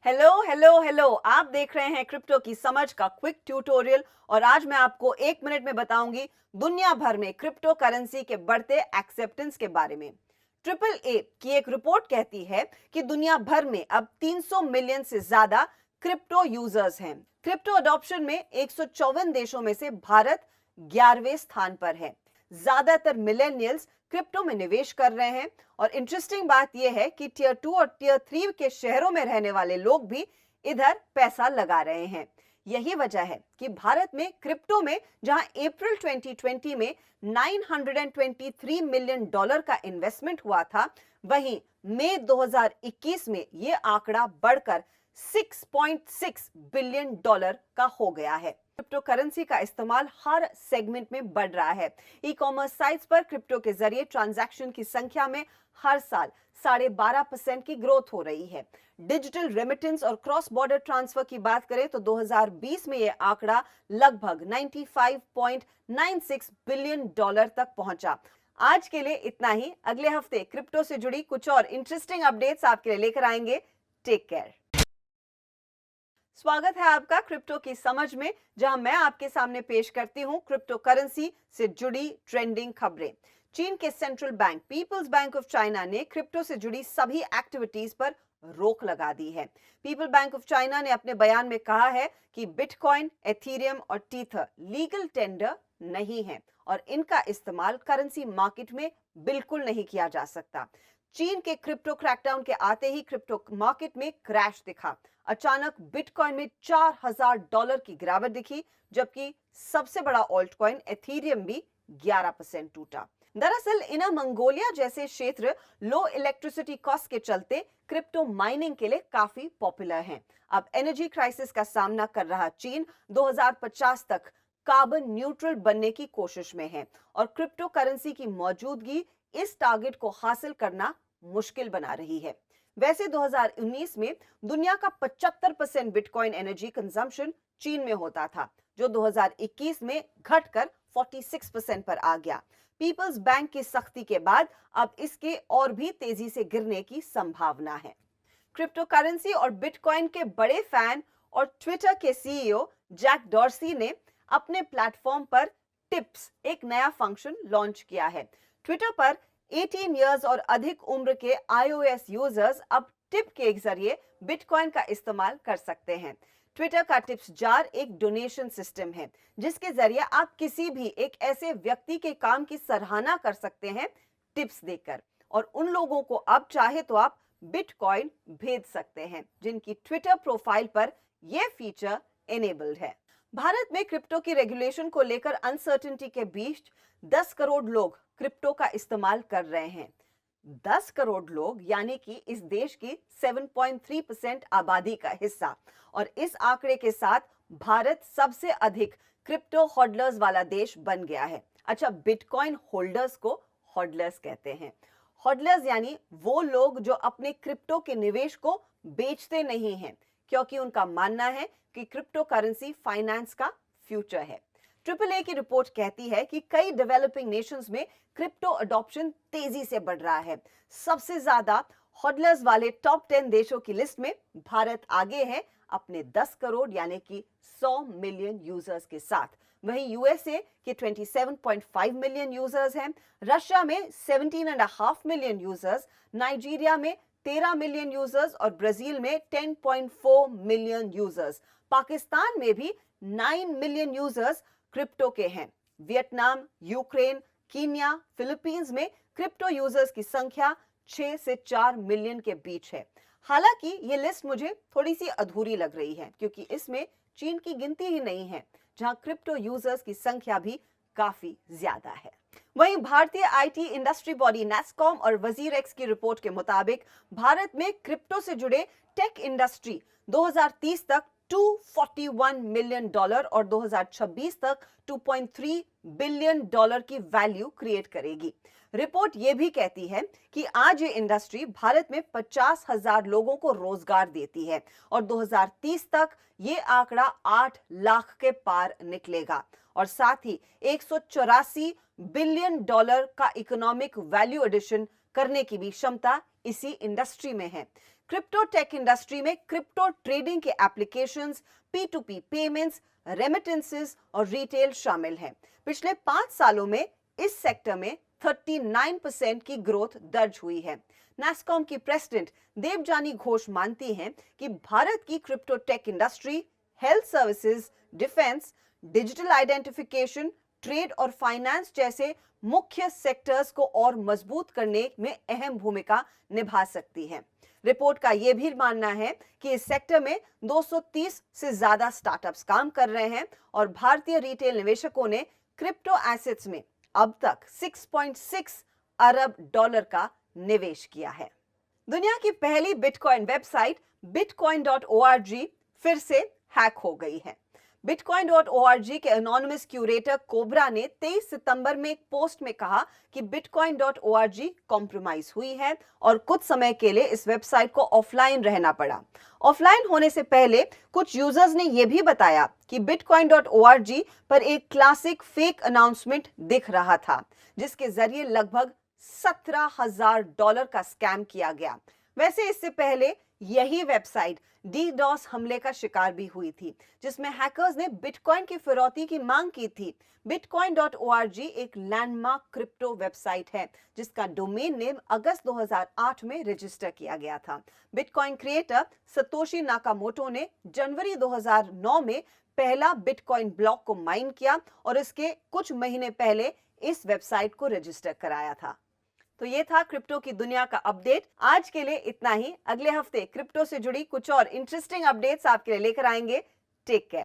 Hello hello hello, आप देख रहे हैं क्रिप्टो की समझ का क्विक ट्यूटोरियल। और आज मैं आपको 1 मिनट में बताऊंगी दुनिया भर में क्रिप्टो करेंसी के बढ़ते एक्सेप्टेंस के बारे में। ट्रिपल ए की एक रिपोर्ट कहती है कि दुनिया भर में अब 300 मिलियन से ज्यादा क्रिप्टो यूजर्स हैं। क्रिप्टो अडॉप्शन में 154 देशों में से भारत 11वें स्थान पर है। ज्यादातर मिलेनियल्स क्रिप्टो में निवेश कर रहे हैं। और इंटरेस्टिंग बात यह है कि टियर 2 और टियर 3 के शहरों में रहने वाले लोग भी इधर पैसा लगा रहे हैं। यही वजह है कि भारत में क्रिप्टो में जहां अप्रैल 2020 में $923 मिलियन का इन्वेस्टमेंट हुआ था, वहीं मई 2021 में यह आंकड़ा बढ़कर $6.6 बिलियन का हो गया है। क्रिप्टो करेंसी का इस्तेमाल हर सेगमेंट में बढ़ रहा है। ई कॉमर्स साइट्स पर क्रिप्टो के जरिए ट्रांजैक्शन की संख्या में हर साल 12.5% की ग्रोथ हो रही है। डिजिटल रेमिटेंस और क्रॉस बॉर्डर ट्रांसफर की बात करें तो 2020 में यह आंकड़ा लगभग $95.96 बिलियन तक पहुंचा। आज के लिए इतना ही। अगले हफ्ते क्रिप्टो से जुड़ी कुछ और इंटरेस्टिंग अपडेट्स आपके लिए लेकर आएंगे। Take care. स्वागत है आपका क्रिप्टो की समझ में, जहां मैं आपके सामने पेश करती हूं क्रिप्टो करेंसी से जुड़ी ट्रेंडिंग खबरें। चीन के central bank people's bank of China ने क्रिप्टो से जुड़ी सभी एक्टिविटीज पर रोक लगा दी है। पीपल बैंक ऑफ चाइना ने अपने बयान में कहा है कि बिटकॉइन, एथीरियम और टीथर लीगल टेंडर नहीं है और इनका इस्तेमाल करेंसी मार्केट में बिल्कुल नहीं किया जा सकता। चीन के क्रिप्टो क्रैकडाउन के आते ही क्रिप्टो मार्केट में क्रैश दिखा। अचानक बिटकॉइन में $4,000 की गिरावट दिखी, जबकि सबसे बड़ा ऑल्ट कॉइन एथीरियम भी 11% टूटा। दरअसल इनर मंगोलिया जैसे क्षेत्र लो इलेक्ट्रिसिटी कॉस्ट के चलते क्रिप्टो माइनिंग के लिए काफी पॉपुलर हैं। अब एनर्जी क्राइसिस का सामना कर रहा चीन 2050 तक कार्बन न्यूट्रल बनने की कोशिश में है और क्रिप्टो करेंसी की मौजूदगी इस टारगेट को हासिल करना मुश्किल बना रही है। वैसे 2019 में दुनिया का 75% बिटकॉइन एनर्जी कंजम्पशन चीन में होता था, जो 2021 में घटकर 46% पर आ गया। पीपल्स बैंक की सख्ती के बाद अब इसके और भी तेजी से गिरने की संभावना है। क्रिप्टो करेंसी और बिटकॉइन के बड़े फैन और ट्विटर के सीईओ जैक डॉर्सी ने अपने प्लेटफॉर्म पर टिप्स एक नया फंक्शन लॉन्च किया है। ट्विटर पर 18 इयर्स और अधिक उम्र के iOS यूजर्स अब टिप के जरिए बिटकॉइन का इस्तेमाल कर सकते हैं। ट्विटर का टिप्स जार एक डोनेशन सिस्टम है, जिसके जरिए आप किसी भी एक ऐसे व्यक्ति के काम की सराहना कर सकते हैं टिप्स देकर, और उन लोगों को अब चाहे तो आप बिटकॉइन भेज सकते हैं जिनकी ट्विटर प्रोफाइल पर यह फीचर एनेबल्ड है। भारत में क्रिप्टो की रेगुलेशन को लेकर अनसर्टेनिटी के बीच 10 करोड़ लोग क्रिप्टो का इस्तेमाल कर रहे हैं। 10 करोड़ लोग यानी कि इस देश की 7.3% आबादी का हिस्सा। और इस आंकड़े के साथ भारत सबसे अधिक क्रिप्टो होल्डर्स वाला देश बन गया है। अच्छा, बिटकॉइन होल्डर्स को होल्डर्स कहते हैं। होल्डर्स यानी वो लोग जो अपने क्रिप्टो के निवेश को बेचते नहीं हैं, क्योंकि उनका मानना है कि क्रिप्टो करेंसी फाइनेंस का फ्यूचर है। ट्रिपल ए की रिपोर्ट कहती है कि कई डेवलपिंग नेशंस में क्रिप्टो अडॉप्शन तेजी से बढ़ रहा है। सबसे ज्यादा होल्डर्स वाले टॉप 10 देशों की लिस्ट में भारत आगे है अपने 10 करोड़ यानी कि 100 मिलियन यूजर्स के साथ। वहीं यूएसए के 27.5 मिलियन यूजर्स हैं, रशिया में 17.5 मिलियन यूजर्स, नाइजीरिया में 13 मिलियन यूजर्स और ब्राजील में 10.4 मिलियन यूजर्स। पाकिस्तान में भी 9 मिलियन यूजर्स क्रिप्टो के हैं। वियतनाम, यूक्रेन, कीनिया, फिलीपींस में क्रिप्टो यूजर्स की संख्या 6 से 4 मिलियन के बीच है। हालांकि ये लिस्ट मुझे थोड़ी सी अधूरी लग रही है, क्योंकि इसमें चीन की गिनती ही नहीं है, जहां क्रिप्टो यूजर्स की संख्या भी काफी ज्यादा है। वहीं भारतीय आईटी इंडस्ट्री बॉडी नैस्कॉम और वजीर एक्स की रिपोर्ट के मुताबिक भारत में क्रिप्टो से जुड़े टेक इंडस्ट्री 2030 तक $241 मिलियन और 2026 तक $2.3 बिलियन की वैल्यू क्रिएट करेगी। रिपोर्ट यह भी कहती है कि आज ये इंडस्ट्री भारत में 50,000 लोगों को रोजगार देती है और 2030 तक ये आंकड़ा 8 लाख के पार निकलेगा और साथ ही $184 बिलियन का इकोनॉमिक वैल्यू एडिशन करने की भी क्षमता इसी इंडस्ट्री में है। क्रिप्टो टेक इंडस्ट्री में क्रिप्टो ट्रेडिंग के एप्लीकेशंस, P2P पेमेंट्स, रेमिटेंसेस और रिटेल शामिल हैं। पिछले 5 सालों में इस सेक्टर में 39% की ग्रोथ दर्ज हुई है। नैस्कॉम की प्रेसिडेंट देवजानी घोष मानती हैं कि भारत की crypto tech industry health services, defence, digital identification, trade और फाइनेंस जैसे मुख्य सेक्टर्स को और मजबूत करने में अहम भूमिका निभा सकती है। रिपोर्ट का यह भी मानना है कि इस सेक्टर में 230 से ज्यादा स्टार्टअप्स काम कर रहे हैं और भारतीय रिटेल निवेशकों ने क्रिप्टो एसेट्स में अब तक 6.6 अरब डॉलर का निवेश किया है। दुनिया की पहली बिटकॉइन वेबसाइट bitcoin.org फिर से हैक हो गई है। bitcoin.org के एनोनिमस क्यूरेटर कोबरा ने 23 सितंबर में एक पोस्ट में कहा कि bitcoin.org कॉम्प्रोमाइज हुई है और कुछ समय के लिए इस वेबसाइट को ऑफलाइन रहना पड़ा। ऑफलाइन होने से पहले कुछ यूजर्स ने यह भी बताया कि bitcoin.org पर एक क्लासिक फेक अनाउंसमेंट दिख रहा था, जिसके जरिए लगभग $17,000 का स्कैम किया गया। वैसे इससे पहले यही वेबसाइट DDoS हमले का शिकार भी हुई थी, जिसमें हैकर्स ने बिटकॉइन की फिरौती की मांग की थी। bitcoin.org एक लैंडमार्क क्रिप्टो वेबसाइट है, जिसका डोमेन नेम अगस्त 2008 में रजिस्टर किया गया था। बिटकॉइन क्रिएटर सतोशी नाकामोटो ने जनवरी 2009 में पहला बिटकॉइन ब्लॉक को माइन किया और इसके कुछ महीने पहले इस वेबसाइट को रजिस्टर कराया था। तो ये था क्रिप्टो की दुनिया का अपडेट। आज के लिए इतना ही। अगले हफ्ते क्रिप्टो से जुड़ी कुछ और इंटरेस्टिंग अपडेट्स आपके लिए लेकर आएंगे। Take care.